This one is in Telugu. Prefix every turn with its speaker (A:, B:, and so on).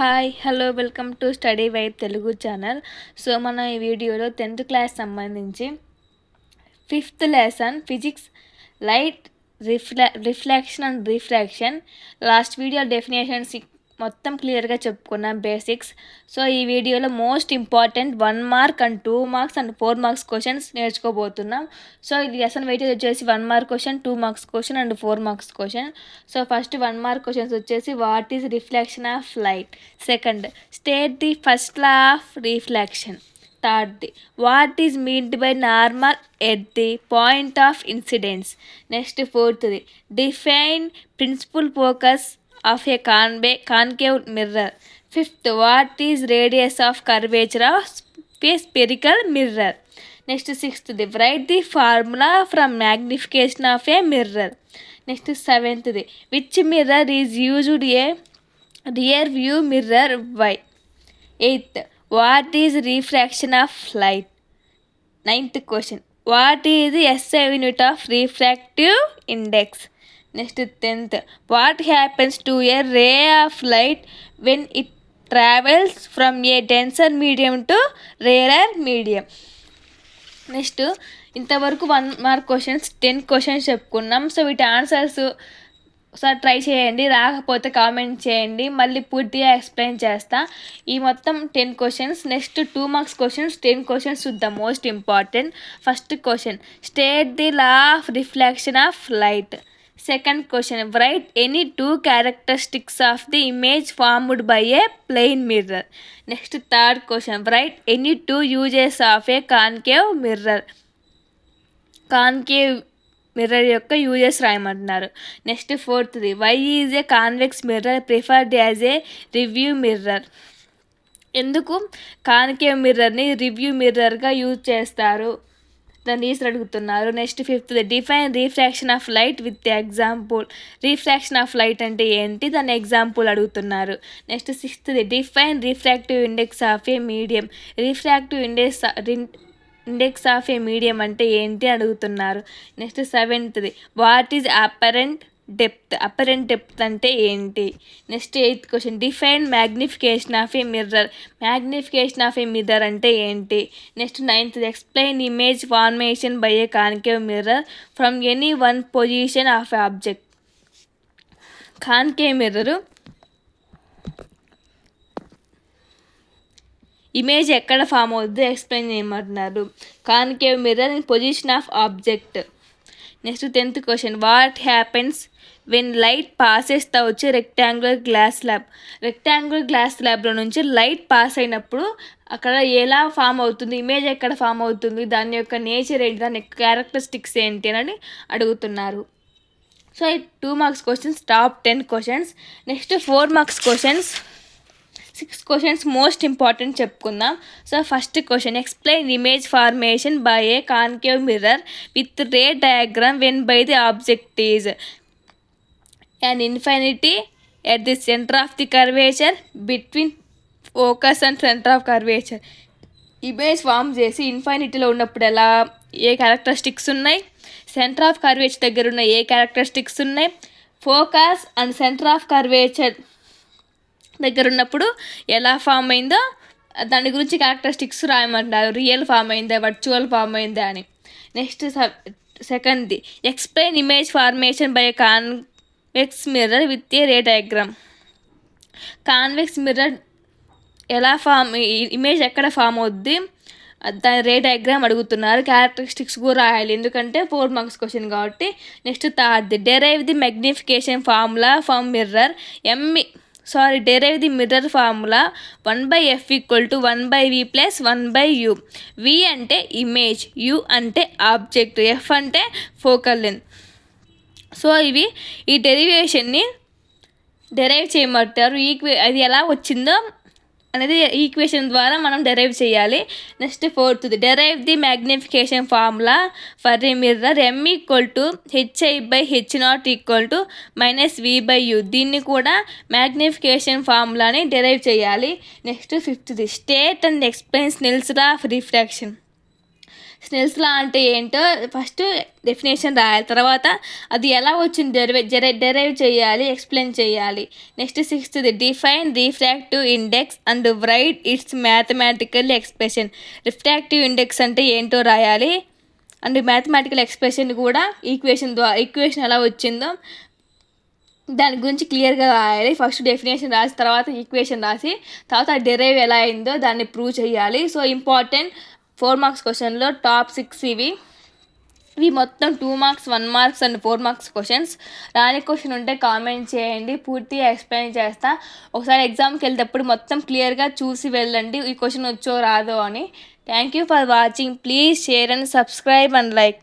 A: Hi hello welcome to study vibe Telugu channel. So మనం ఈ వీడియోలో 10th క్లాస్ సంబంధించి 5th lesson physics light reflection and refraction last video definitions మొత్తం క్లియర్గా చెప్పుకున్నాం బేసిక్స్. సో ఈ వీడియోలో most important 1 mark and 2 marks and 4 marks questions నేర్చుకోబోతున్నాం. సో ఇది లెసన్ వెయిటేజ్ వచ్చేసి 1 mark question, 2 marks question and 4 marks question. So first 1 mark questions వచ్చేసి what is reflection of light, second state the first law of reflection, థర్డ్ది what is meant by normal at the point of incidence, next ఫోర్త్ది define principal focus of a concave mirror, fifth what is radius of curvature of a spherical mirror, next sixth write the formula from magnification of a mirror, next seventh which mirror is used a rear view mirror, why, eighth what is refraction of light, ninth question what is the SI unit of refractive index, next 10th what happens to a ray of light when it travels from a denser medium to rarer medium. Next ఇంతవరకు 1 మార్క్ క్వశ్చన్స్ 10 క్వశ్చన్స్ చెప్పుకున్నాం. సో వీటి ఆన్సర్స్ ఒకసారి ట్రై చేయండి, రాకపోతే కామెంట్ చేయండి, మళ్ళీ పూర్తిగా ఎక్స్ప్లెయిన్ చేస్తా. ఈ మొత్తం 10 questions. Next 2 marks questions 10 questions the most important. First question state the law of reflection of light, second question write any two characteristics of the image formed by a plane mirror, next third question write any two uses of a concave mirror యొక్క యూజెస్ రాయమంటున్నారు. నెక్స్ట్ ఫోర్త్ది why is a convex mirror preferred as a rear view mirror, ఎందుకు కాన్కేవ్ మిర్రర్ని రివ్యూ మిర్రర్గా యూజ్ చేస్తారు దాన్ని ఈసారి అడుగుతున్నారు. Next fifth define refraction of light with example, refraction of light అంటే ఏంటి దాని ఎగ్జాంపుల్ అడుగుతున్నారు. Next sixth define refractive index of a medium, refractive index of a medium అంటే ఏంటి అడుగుతున్నారు. నెక్స్ట్ సెవెంత్ది వాట్ ఈజ్ అపరెంట్ డెప్త్ అంటే ఏంటి. Next eighth question define magnification of a mirror, magnification of a mirror అంటే ఏంటి. Next ninth explain image formation by a concave mirror from any one position of object. Concave mirror image ఎక్కడ ఫామ్ అవుద్దో ఎక్స్ప్లెయిన్ చేయమంటున్నారు. Concave mirror in position of object. Next 10th question what happens when light passes the వచ్చి రెక్టాంగులర్ గ్లాస్ స్లాబ్లో నుంచి లైట్ పాస్ అయినప్పుడు అక్కడ ఎలా ఫామ్ అవుతుంది, ఇమేజ్ ఎక్కడ ఫామ్ అవుతుంది, దాని యొక్క నేచర్ ఏంటి, దాని యొక్క క్యారెక్టరిస్టిక్స్ ఏంటి అని అడుగుతున్నారు. సో ఈ 2 marks questions top 10 questions. Next 4 marks questions 6 questions most important చెప్పుకుందాం. So first question explain image formation by a concave mirror with ray diagram when by the object is an infinity at the center of the curvature between focus and center of curvature. Image form చేసి ఇన్ఫైనిటీలో ఉన్నప్పుడు ఎలా ఏ క్యారెక్టరిస్టిక్స్ ఉన్నాయి, సెంటర్ ఆఫ్ కర్వేచర్ దగ్గర ఉన్న ఏ క్యారెక్టరిస్టిక్స్ ఉన్నాయి, focus and centre of curvature దగ్గర ఉన్నప్పుడు ఎలా ఫామ్ అయిందో దాని గురించి క్యారెక్టరిస్టిక్స్ రాయమంటారు. రియల్ ఫామ్ అయిందా, వర్చువల్ ఫామ్ అయిందా అని. నెక్స్ట్ సెకండ్ది explain image formation by convex mirror with a ray diagram. Convex mirror ఎలా ఫామ్, ఇమేజ్ ఎక్కడ ఫామ్ అవుద్ది దాని రే డయాగ్రామ్ అడుగుతున్నారు. క్యారెక్టరిస్టిక్స్ కూడా రాయాలి ఎందుకంటే 4 మార్క్స్ క్వశ్చన్ కాబట్టి. నెక్స్ట్ థర్డ్ది derive the magnification formula from mirror derive the mirror formula 1/f = 1/v + 1/u. v అంటే ఇమేజ్, u అంటే ఆబ్జెక్ట్, f అంటే ఫోకల్ లెంత్. సో ఈ డెరివేషన్ని డెరైవ్ చేయమంటారు. అది ఎలా వచ్చిందో అనేది ఈక్వేషన్ ద్వారా మనం డెరైవ్ చేయాలి. నెక్స్ట్ ఫోర్త్ది derive the magnification formula for a mirror m = hi/h0 - v/u. దీన్ని కూడా మ్యాగ్నిఫికేషన్ ఫార్ములాని డెరైవ్ చేయాలి. నెక్స్ట్ ఫిఫ్త్ది state and explain Snell's law of refraction. Snell's law అంటే ఏంటో ఫస్ట్ డెఫినేషన్ రాయాలి, తర్వాత అది ఎలా వచ్చింది డెరైవ్ చేయాలి, ఎక్స్ప్లెయిన్ చేయాలి. Next 6th define refractive index and right it's mathematical expression. Refractive index అంటే ఏంటో రాయాలి అండ్ మ్యాథమెటికల్ ఎక్స్ప్రెషన్ కూడా ఈక్వేషన్ ఎలా వచ్చిందో దాని గురించి క్లియర్గా రాయాలి. ఫస్ట్ డెఫినేషన్ రాసి తర్వాత ఈక్వేషన్ రాసి తర్వాత డెరైవ్ ఎలా అయిందో దాన్ని ప్రూవ్ చేయాలి. సో ఇంపార్టెంట్ 4 మార్క్స్ క్వశ్చన్లో టాప్ 6 ఇవి మొత్తం 2 marks 1 marks and 4 marks questions. రాని క్వశ్చన్ ఉంటే కామెంట్ చేయండి, పూర్తిగా ఎక్స్ప్లెయిన్ చేస్తా. ఒకసారి ఎగ్జామ్కి వెళ్తేప్పుడు మొత్తం క్లియర్గా చూసి వెళ్ళండి ఈ క్వశ్చన్ వచ్చో రాదో అని. Thank you for watching. Please share and subscribe and like.